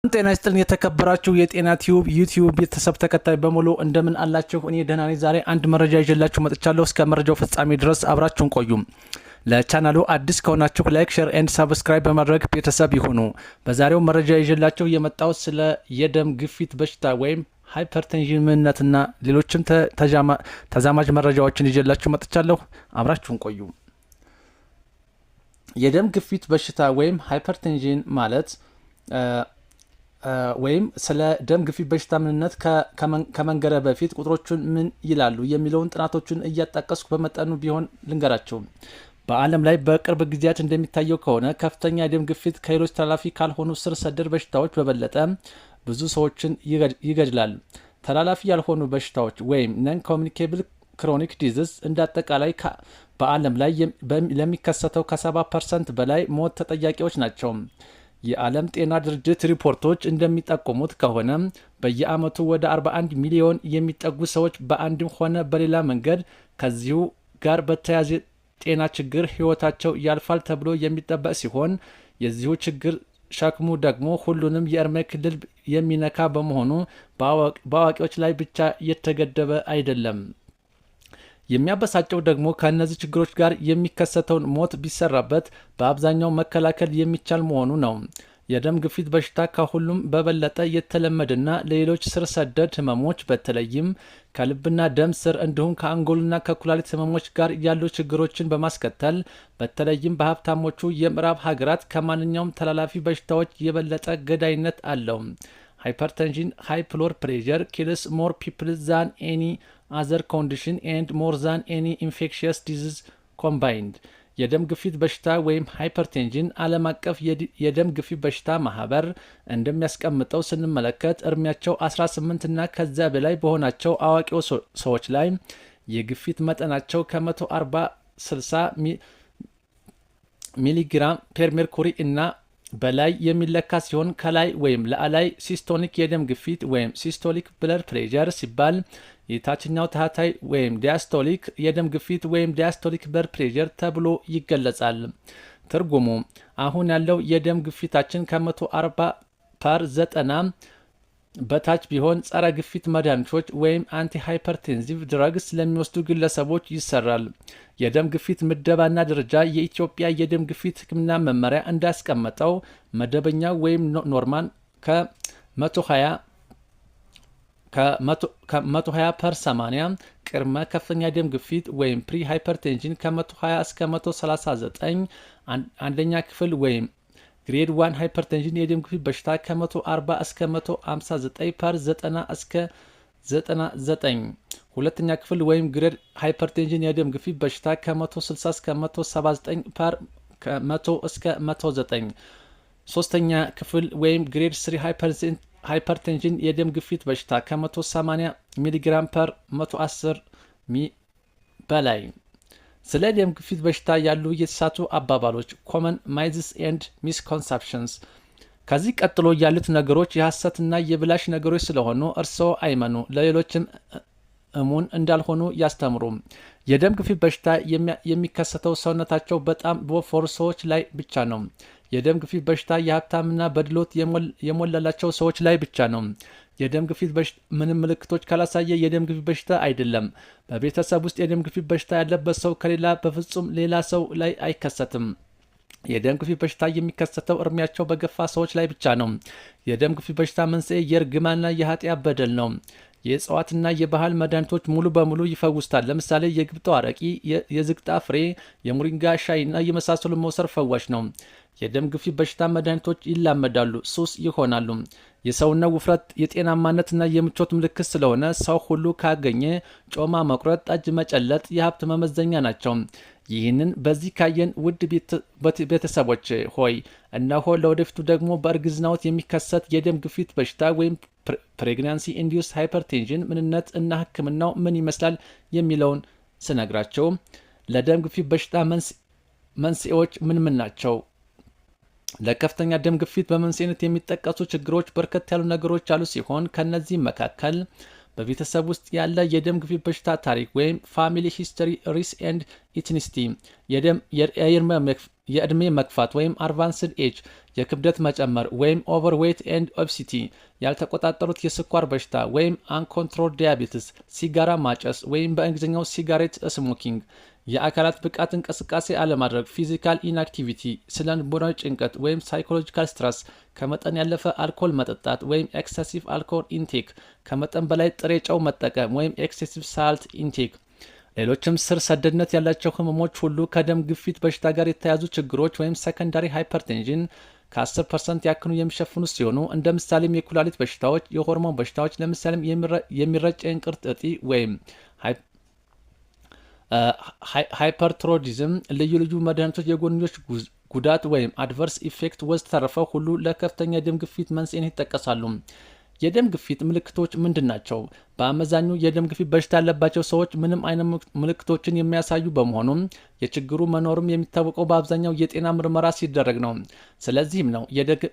ጤና ይስጥልን የተከበራችሁ የጤና ቲዩብ ዩቲዩብ ቤተሰብ ተከታይ በሙሉ እንደምን አላችሁ? እኔ ደህና ነኝ። ዛሬ አንድ መረጃ ይዤላችሁ መጥቻለሁ። እስከ መረጃው ፍጻሜ ድረስ አብራችሁን ቆዩ። ለቻናሉ አዲስ ከሆናችሁ ላይክ፣ ሼር ኤንድ ሰብስክራይብ በማድረግ ቤተሰብ ይሁኑ። በዛሬው መረጃ ይዤላችሁ የመጣው ስለ የደም ግፊት በሽታ ወይም ሃይፐርቴንሽን ምንነትና ሌሎችም ተዛማጅ መረጃዎችን ይዤላችሁ መጥቻለሁ። አብራችሁን ቆዩ። የደም ግፊት በሽታ ወይም ሃይፐርቴንሽን ማለት ወይም ስለ ደም ግፊት በሽታ ምንነት ከመንገረ በፊት ቁጥሮቹን ምን ይላሉ የሚለውን ጥናቶቹን እያጣቀስኩ በመጠኑ ቢሆን ልንገራቸው። በዓለም ላይ በቅርብ ጊዜያት እንደሚታየው ከሆነ ከፍተኛ የደም ግፊት ከሌሎች ተላላፊ ካልሆኑ ስር ሰደድ በሽታዎች በበለጠ ብዙ ሰዎችን ይገድላል። ተላላፊ ያልሆኑ በሽታዎች ወይም ነን ኮሚኒኬብል ክሮኒክ ዲዚዝ እንደ አጠቃላይ በዓለም ላይ ለሚከሰተው ከ70% በላይ ሞት ተጠያቂዎች ናቸው። የዓለም ጤና ድርጅት ሪፖርቶች እንደሚጠቁሙት ከሆነ በየዓመቱ ወደ 41 ሚሊዮን የሚጠጉ ሰዎች በአንድም ሆነ በሌላ መንገድ ከዚሁ ጋር በተያያዘ ጤና ችግር ሕይወታቸው ያልፋል ተብሎ የሚጠበቅ ሲሆን የዚሁ ችግር ሸክሙ ደግሞ ሁሉንም የዕድሜ ክልል የሚነካ በመሆኑ በአዋቂዎች ላይ ብቻ የተገደበ አይደለም። የሚያበሳጨው ደግሞ ከእነዚህ ችግሮች ጋር የሚከሰተውን ሞት ቢሰራበት በአብዛኛው መከላከል የሚቻል መሆኑ ነው። የደም ግፊት በሽታ ከሁሉም በበለጠ የተለመደና ለሌሎች ስር ሰደድ ህመሞች በተለይም ከልብና ደም ስር እንዲሁም ከአንጎልና ከኩላሊት ህመሞች ጋር ያሉ ችግሮችን በማስከተል በተለይም በሀብታሞቹ የምዕራብ ሀገራት ከማንኛውም ተላላፊ በሽታዎች የበለጠ ገዳይነት አለው። ሃይፐርቴንሽን ሃይ ብለድ ፕሬሸር ኪልስ ሞር ፒፕል ዛን ኤኒ አዘር ኮንዲሽን ኤንድ ሞር ዛን ኤኒ ኢንፌክሽየስ ዲዚዝ ኮምባይንድ። የደም ግፊት በሽታ ወይም ሃይፐርቴንሽን ዓለም አቀፍ የደም ግፊት በሽታ ማህበር እንደሚያስቀምጠው ስንመለከት እድሜያቸው 18 እና ከዚያ በላይ በሆናቸው አዋቂ ሰዎች ላይ የግፊት መጠናቸው ከ140/60 ሚሊግራም ፐር ሜርኩሪ እና በላይ የሚለካ ሲሆን ከላይ ወይም ለአላይ ሲስቶሊክ የደም ግፊት ወይም ሲስቶሊክ ብለድ ፕሬሸር ሲባል የታችኛው ታህታይ ወይም ዲያስቶሊክ የደም ግፊት ወይም ዲያስቶሊክ ብለድ ፕሬሸር ተብሎ ይገለጻል። ትርጉሙ አሁን ያለው የደም ግፊታችን ከ140/90 በታች ቢሆን ጸረ ግፊት መድኃኒቶች ወይም አንቲ ሃይፐርቴንሲቭ ድረግስ ለሚወስዱ ግለሰቦች ይሰራል። የደም ግፊት ምደባና ደረጃ የኢትዮጵያ የደም ግፊት ሕክምና መመሪያ እንዳስቀመጠው መደበኛ ወይም ኖርማል ከ120/80 ቅድመ ከፍተኛ የደም ግፊት ወይም ፕሪ ሃይፐርቴንሽን ከ120 እስከ 139 አንደኛ ክፍል ወይም ግሬድ 1 ሃይፐርቴንሽን የደም ግፊት በሽታ ከ140 እስከ 159/90 እስከ 99 ሁለተኛ ክፍል ወይም ግሬድ ሃይፐርቴንሽን የደም ግፊት በሽታ ከ160 እስከ 179/100 እስከ 109 ሶስተኛ ክፍል ወይም ግሬድ 3 ሃይፐርቴንሽን የደም ግፊት በሽታ ከ180 ሚሊግራም ፐር 110 በላይ። ስለ ደም ግፊት በሽታ ያሉ የተሳቱ አባባሎች ኮመን ማይዝስ ኤንድ ሚስኮንሰፕሽንስ። ከዚህ ቀጥሎ ያሉት ነገሮች የሐሰትና የብላሽ ነገሮች ስለሆኑ እርስዎ አይመኑ፣ ለሌሎችም እሙን እንዳልሆኑ ያስተምሩ። የደም ግፊት በሽታ የሚከሰተው ሰውነታቸው በጣም በወፈሩ ሰዎች ላይ ብቻ ነው። የደም ግፊት በሽታ የሀብታምና በድሎት የሞላላቸው ሰዎች ላይ ብቻ ነው። የደም ግፊት በሽታ ምንም ምልክቶች ካላሳየ የደም ግፊት በሽታ አይደለም። በቤተሰብ ውስጥ የደም ግፊት በሽታ ያለበት ሰው ከሌላ በፍጹም ሌላ ሰው ላይ አይከሰትም። የደም ግፊት በሽታ የሚከሰተው እድሜያቸው በገፋ ሰዎች ላይ ብቻ ነው። የደም ግፊት በሽታ መንስኤ የእርግማንና የኃጢአት በደል ነው። የእጽዋትና የባህል መድኃኒቶች ሙሉ በሙሉ ይፈውስታል። ለምሳሌ የግብጦ አረቂ፣ የዝግጣ ፍሬ፣ የሙሪንጋ ሻይና የመሳሰሉ መውሰድ ፈዋሽ ነው። የደም ግፊት በሽታ መድኃኒቶች ይላመዳሉ፣ ሱስ ይሆናሉ። የሰውነት ውፍረት የጤናማነትና የምቾት ምልክት ስለሆነ ሰው ሁሉ ካገኘ ጮማ መቁረጥ፣ ጠጅ መጨለጥ የሀብት መመዘኛ ናቸው። ይህንን በዚህ ካየን ውድ ቤተሰቦች ሆይ እነሆ ለወደፊቱ ደግሞ በእርግዝናዎት የሚከሰት የደም ግፊት በሽታ ወይም ፕሬግናንሲ ኢንዲዩስ ሃይፐርቴንሽን ምንነት እና ሕክምናው ምን ይመስላል የሚለውን ስነግራቸው ለደም ግፊት በሽታ መንስኤዎች ምን ናቸው? ለከፍተኛ ደም ግፊት በመንስኤነት የሚጠቀሱ ችግሮች በርከት ያሉ ነገሮች አሉ ሲሆን ከነዚህ መካከል በቤተሰብ ውስጥ ያለ የደም ግፊት በሽታ ታሪክ ወይም ፋሚሊ ሂስቶሪ ሪስ ኤንድ ኢትኒሲቲ፣ የዕድሜ መግፋት ወይም አድቫንስድ ኤጅ፣ የክብደት መጨመር ወይም ኦቨርዌይት ኤንድ ኦብሲቲ፣ ያልተቆጣጠሩት የስኳር በሽታ ወይም አንኮንትሮል ዲያቤትስ፣ ሲጋራ ማጨስ ወይም በእንግሊዝኛው ሲጋሬት ስሞኪንግ፣ የአካላት ብቃት እንቅስቃሴ አለማድረግ ፊዚካል ኢንአክቲቪቲ፣ ስነ ልቦናዊ ጭንቀት ወይም ሳይኮሎጂካል ስትረስ፣ ከመጠን ያለፈ አልኮል መጠጣት ወይም ኤክሰሲቭ አልኮል ኢንቴክ፣ ከመጠን በላይ ጥሬ ጨው መጠቀም ወይም ኤክሴሲቭ ሳልት ኢንቴክ። ሌሎችም ስር ሰደድነት ያላቸው ህመሞች ሁሉ ከደም ግፊት በሽታ ጋር የተያዙ ችግሮች ወይም ሰከንዳሪ ሃይፐርቴንሽን ከ10% ያክኑ የሚሸፍኑ ሲሆኑ እንደ ምሳሌም የኩላሊት በሽታዎች፣ የሆርሞን በሽታዎች ለምሳሌም የሚረጭ የእንቅርት እጢ ወይም ሃይፐርትሮዲዝም፣ ልዩ ልዩ መድኃኒቶች የጎንዮሽ ጉዳት ወይም አድቨርስ ኢፌክት ወዘተረፈ ሁሉ ለከፍተኛ የደም ግፊት መንስኤነት ይጠቀሳሉ። የደም ግፊት ምልክቶች ምንድን ናቸው? በአመዛኙ የደም ግፊት በሽታ ያለባቸው ሰዎች ምንም አይነት ምልክቶችን የሚያሳዩ በመሆኑም የችግሩ መኖሩም የሚታወቀው በአብዛኛው የጤና ምርመራ ሲደረግ ነው። ስለዚህም ነው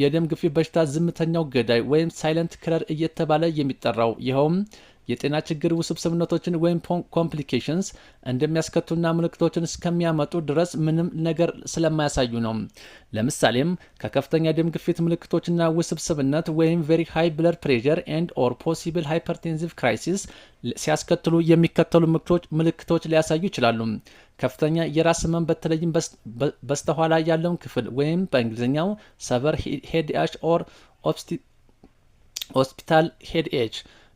የደም ግፊት በሽታ ዝምተኛው ገዳይ ወይም ሳይለንት ክለር እየተባለ የሚጠራው። ይኸውም የጤና ችግር ውስብስብነቶችን ወይም ኮምፕሊኬሽንስ እንደሚያስከቱና ምልክቶችን እስከሚያመጡ ድረስ ምንም ነገር ስለማያሳዩ ነው። ለምሳሌም ከከፍተኛ የደም ግፊት ምልክቶችና ውስብስብነት ወይም ቬሪ ሃይ ብለድ ፕሬሸር ኤንድ ኦር ፖሲብል ሃይፐርቴንሲቭ ክራይሲስ ሲያስከትሉ የሚከተሉ ምልክቶች ሊያሳዩ ይችላሉ። ከፍተኛ የራስ ህመም በተለይም በስተኋላ ያለውን ክፍል ወይም በእንግሊዝኛው ሰቨር ሄድኤች ኦር ሆስፒታል ሄድኤች፣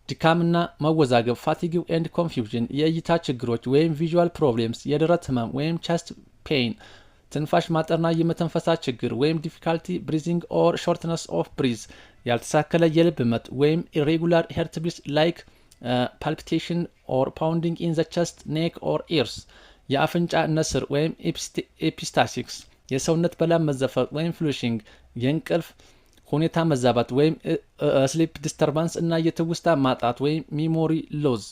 ድካምና መወዛገብ ፋቲግ ኤንድ ኮንፊውዥን፣ የእይታ ችግሮች ወይም ቪዥዋል ፕሮብሌምስ፣ የደረት ህመም ወይም ቸስት ፔይን፣ ትንፋሽ ማጠርና የመተንፈሳ ችግር ወይም ዲፊካልቲ ብሪዚንግ ኦር ሾርትነስ ኦፍ ብሪዝ፣ ያልተሳከለ የልብ ምት ወይም ኢሬጉላር ሄርትቢት ላይክ ፓልፒቴሽን ኦር ፓውንዲንግ ኢን ዘ ቸስት ኔክ ኦር ኢርስ፣ የአፍንጫ ነስር ወይም ኤፒስታሲክስ፣ የሰውነት በላብ መዘፈቅ ወይም ፍሉሽንግ፣ የእንቅልፍ ሁኔታ መዛባት ወይም ስሊፕ ዲስተርባንስ እና የትውስታ ማጣት ወይም ሚሞሪ ሎዝ።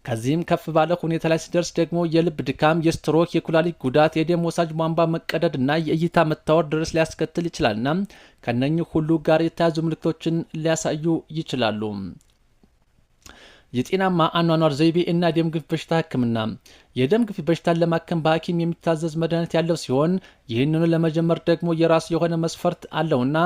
ከዚህም ከፍ ባለ ሁኔታ ላይ ሲደርስ ደግሞ የልብ ድካም፣ የስትሮክ፣ የኩላሊት ጉዳት፣ የደም ወሳጅ ቧንቧ መቀደድ እና የእይታ መታወር ድረስ ሊያስከትል ይችላልና ከነኚህ ሁሉ ጋር የተያዙ ምልክቶችን ሊያሳዩ ይችላሉ። የጤናማ አኗኗር ዘይቤ እና የደም ግፊት በሽታ ህክምና። የደም ግፊት በሽታን ለማከም በሐኪም የሚታዘዝ መድኃኒት ያለው ሲሆን ይህንኑ ለመጀመር ደግሞ የራሱ የሆነ መስፈርት አለውና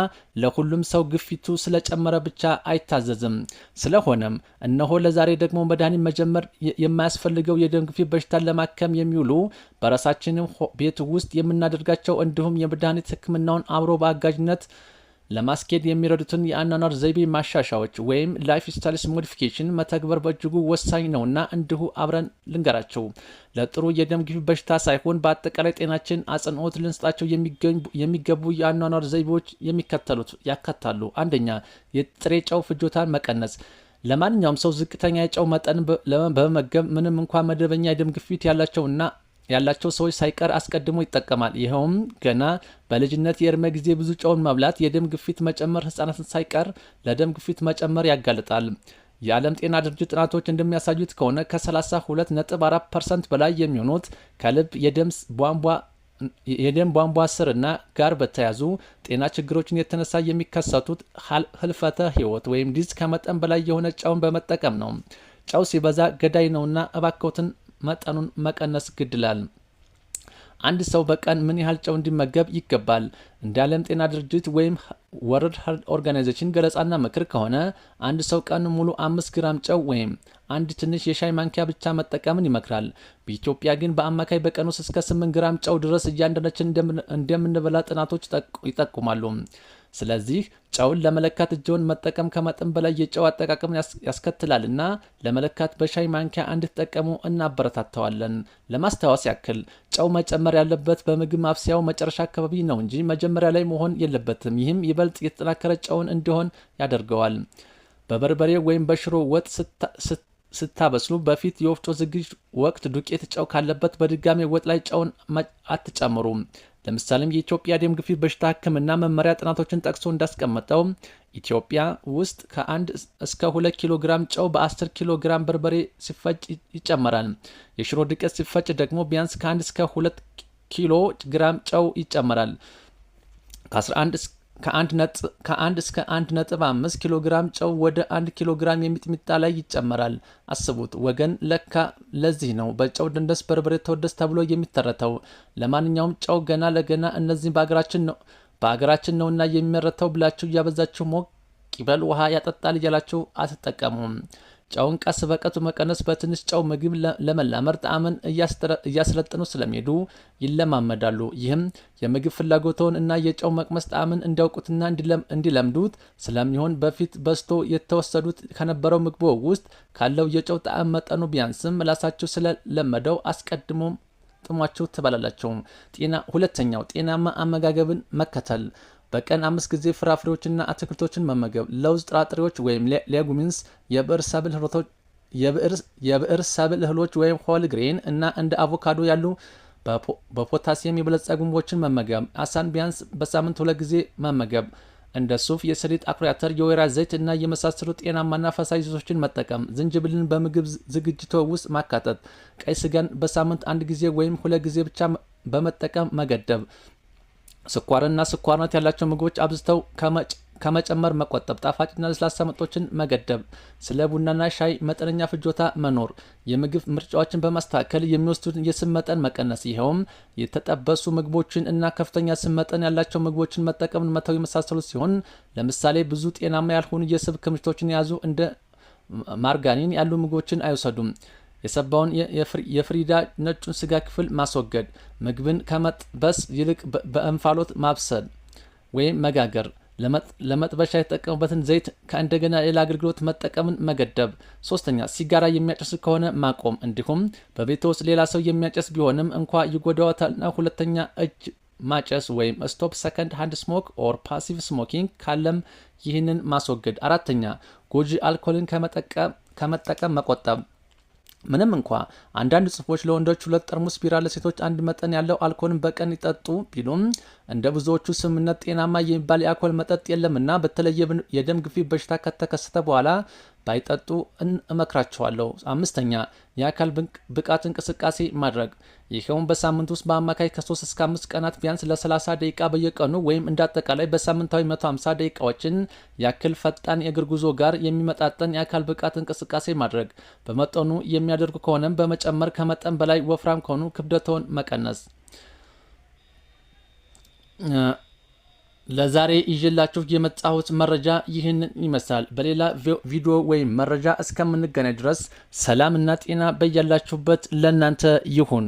ለሁሉም ሰው ግፊቱ ስለጨመረ ብቻ አይታዘዝም። ስለሆነም እነሆ ለዛሬ ደግሞ መድኃኒት መጀመር የማያስፈልገው የደም ግፊት በሽታን ለማከም የሚውሉ በራሳችንም ቤት ውስጥ የምናደርጋቸው እንዲሁም የመድኃኒት ህክምናውን አብሮ በአጋዥነት ለማስኬድ የሚረዱትን የአኗኗር ዘይቤ ማሻሻዎች ወይም ላይፍ ስታይልስ ሞዲፊኬሽን መተግበር በእጅጉ ወሳኝ ነውና እንዲሁ አብረን ልንገራቸው። ለጥሩ የደም ግፊት በሽታ ሳይሆን በአጠቃላይ ጤናችን አጽንኦት ልንሰጣቸው የሚገቡ የአኗኗር ዘይቤዎች የሚከተሉት ያካታሉ። አንደኛ፣ የጥሬ ጨው ፍጆታን መቀነስ። ለማንኛውም ሰው ዝቅተኛ የጨው መጠን በመመገብ ምንም እንኳን መደበኛ የደም ግፊት ያላቸው ሰዎች ሳይቀር አስቀድሞ ይጠቀማል። ይኸውም ገና በልጅነት የእድሜ ጊዜ ብዙ ጨውን መብላት የደም ግፊት መጨመር ህጻናትን ሳይቀር ለደም ግፊት መጨመር ያጋልጣል። የዓለም ጤና ድርጅት ጥናቶች እንደሚያሳዩት ከሆነ ከ32.4% በላይ የሚሆኑት ከልብ የደም ቧንቧ ስርና ጋር በተያዙ ጤና ችግሮችን የተነሳ የሚከሰቱት ህልፈተ ህይወት ወይም ዲዝ ከመጠን በላይ የሆነ ጨውን በመጠቀም ነው። ጨው ሲበዛ ገዳይ ነውና እባክዎትን መጠኑን መቀነስ ግድላል። አንድ ሰው በቀን ምን ያህል ጨው እንዲመገብ ይገባል? እንደ ዓለም ጤና ድርጅት ወይም ወርልድ ሄልዝ ኦርጋናይዜሽን ገለጻና ምክር ከሆነ አንድ ሰው ቀን ሙሉ 5 ግራም ጨው ወይም አንድ ትንሽ የሻይ ማንኪያ ብቻ መጠቀምን ይመክራል። በኢትዮጵያ ግን በአማካይ በቀን ውስጥ እስከ 8 ግራም ጨው ድረስ እያንዳንዳችን እንደምንበላ ጥናቶች ይጠቁማሉ። ስለዚህ ጨውን ለመለካት እጅዎን መጠቀም ከመጠን በላይ የጨው አጠቃቀም ያስከትላልና ለመለካት በሻይ ማንኪያ እንድትጠቀሙ እናበረታተዋለን። ለማስታወስ ያክል ጨው መጨመር ያለበት በምግብ ማብሰያው መጨረሻ አካባቢ ነው እንጂ መጀመሪያ ላይ መሆን የለበትም። ይህም ይበልጥ የተጠናከረ ጨውን እንዲሆን ያደርገዋል። በበርበሬ ወይም በሽሮ ወጥ ስታበስሉ በፊት የወፍጮ ዝግጅት ወቅት ዱቄት ጨው ካለበት በድጋሚ ወጥ ላይ ጨውን አትጨምሩ። ለምሳሌም የኢትዮጵያ ደም ግፊት በሽታ ህክምና መመሪያ ጥናቶችን ጠቅሶ እንዳስቀመጠው ኢትዮጵያ ውስጥ ከ1 እስከ 2 ኪሎ ግራም ጨው በ10 ኪሎ ግራም በርበሬ ሲፈጭ ይጨመራል። የሽሮ ዱቄት ሲፈጭ ደግሞ ቢያንስ ከ1 እስከ 2 ኪሎ ግራም ጨው ይጨመራል። ከ1 እስከ 1.5 ኪሎ ግራም ጨው ወደ 1 ኪሎ ግራም የሚጥሚጣ ላይ ይጨመራል። አስቡት ወገን፣ ለካ ለዚህ ነው በጨው ደንደስ በርበሬ ተወደስ ተብሎ የሚተረተው። ለማንኛውም ጨው ገና ለገና እነዚህ በአገራችን ነውና የሚመረተው ብላችሁ እያበዛችሁ ሞቅ ይበል ውሃ ያጠጣል እያላችሁ አትጠቀሙም። ጨውን ቀስ በቀስ መቀነስ በትንሽ ጨው ምግብ ለመላመድ ጣዕምን እያስለጠኑ ስለሚሄዱ ይለማመዳሉ። ይህም የምግብ ፍላጎትዎን እና የጨው መቅመስ ጣዕምን እንዲያውቁትና እንዲለምዱት ስለሚሆን በፊት በስቶ የተወሰዱት ከነበረው ምግቦ ውስጥ ካለው የጨው ጣዕም መጠኑ ቢያንስም ምላሳችሁ ስለለመደው አስቀድሞ ጥሟችሁ ትበላላችሁ። ሁለተኛው ጤናማ አመጋገብን መከተል። በቀን 5 ጊዜ ፍራፍሬዎችና አትክልቶችን መመገብ። ለውዝ፣ ጥራጥሬዎች ወይም ሌጉሚንስ፣ የብዕር ሰብል እህሎች ወይም ሆል ግሬን እና እንደ አቮካዶ ያሉ በፖታሲየም የበለጸጉ ምግቦችን መመገብ። አሳን ቢያንስ በሳምንት 2 ጊዜ መመገብ። እንደ ሱፍ፣ የሰሊጥ አኩሪ አተር፣ የወይራ ዘይት እና የመሳሰሉ ጤናማና ፈሳሽ ዘይቶችን መጠቀም። ዝንጅብልን በምግብ ዝግጅቶ ውስጥ ማካተት። ቀይ ስጋን በሳምንት 1 ጊዜ ወይም 2 ጊዜ ብቻ በመጠቀም መገደብ። ስኳርና ስኳርነት ያላቸው ምግቦች አብዝተው ከመጨመር መቆጠብ። ጣፋጭና ለስላሳ መጠጦችን መገደብ። ስለ ቡናና ሻይ መጠነኛ ፍጆታ መኖር። የምግብ ምርጫዎችን በማስተካከል የሚወስዱትን የስብ መጠን መቀነስ። ይኸውም የተጠበሱ ምግቦችን እና ከፍተኛ ስብ መጠን ያላቸው ምግቦችን መጠቀምን መተው የመሳሰሉት ሲሆን ለምሳሌ ብዙ ጤናማ ያልሆኑ የስብ ክምችቶችን የያዙ እንደ ማርጋሪን ያሉ ምግቦችን አይወሰዱም። የሰባውን የፍሪዳ ነጩን ስጋ ክፍል ማስወገድ። ምግብን ከመጥበስ ይልቅ በእንፋሎት ማብሰል ወይም መጋገር። ለመጥበሻ የተጠቀሙበትን ዘይት ከእንደገና ሌላ አገልግሎት መጠቀምን መገደብ። ሶስተኛ ሲጋራ የሚያጨስ ከሆነ ማቆም። እንዲሁም በቤት ውስጥ ሌላ ሰው የሚያጨስ ቢሆንም እንኳ ይጎዳዎታልና ሁለተኛ እጅ ማጨስ ወይም ስቶፕ ሰከንድ ሃንድ ስሞክ ኦር ፓሲቭ ስሞኪንግ ካለም ይህንን ማስወገድ። አራተኛ ጎጂ አልኮልን ከመጠቀም መቆጠብ። ምንም እንኳ አንዳንድ ጽሑፎች ለወንዶች 2 ጠርሙስ ቢራ ለሴቶች 1 መጠን ያለው አልኮልን በቀን ይጠጡ ቢሉም እንደ ብዙዎቹ ስምምነት ጤናማ የሚባል የአልኮል መጠጥ የለምና በተለይ የደም ግፊት በሽታ ከተከሰተ በኋላ ባይጠጡ እመክራቸዋለሁ። 5ኛ የአካል ብቃት እንቅስቃሴ ማድረግ። ይኸውም በሳምንት ውስጥ በአማካይ ከ3 እስከ 5 ቀናት ቢያንስ ለ30 ደቂቃ በየቀኑ ወይም እንዳጠቃላይ በሳምንታዊ 150 ደቂቃዎችን ያክል ፈጣን የእግር ጉዞ ጋር የሚመጣጠን የአካል ብቃት እንቅስቃሴ ማድረግ። በመጠኑ የሚያደርጉ ከሆነም በመጨመር ከመጠን በላይ ወፍራም ከሆኑ ክብደቶን መቀነስ። ለዛሬ ይዤላችሁ የመጣሁት መረጃ ይህንን ይመስላል። በሌላ ቪዲዮ ወይም መረጃ እስከምንገናኝ ድረስ ሰላም እና ጤና በያላችሁበት ለእናንተ ይሁን።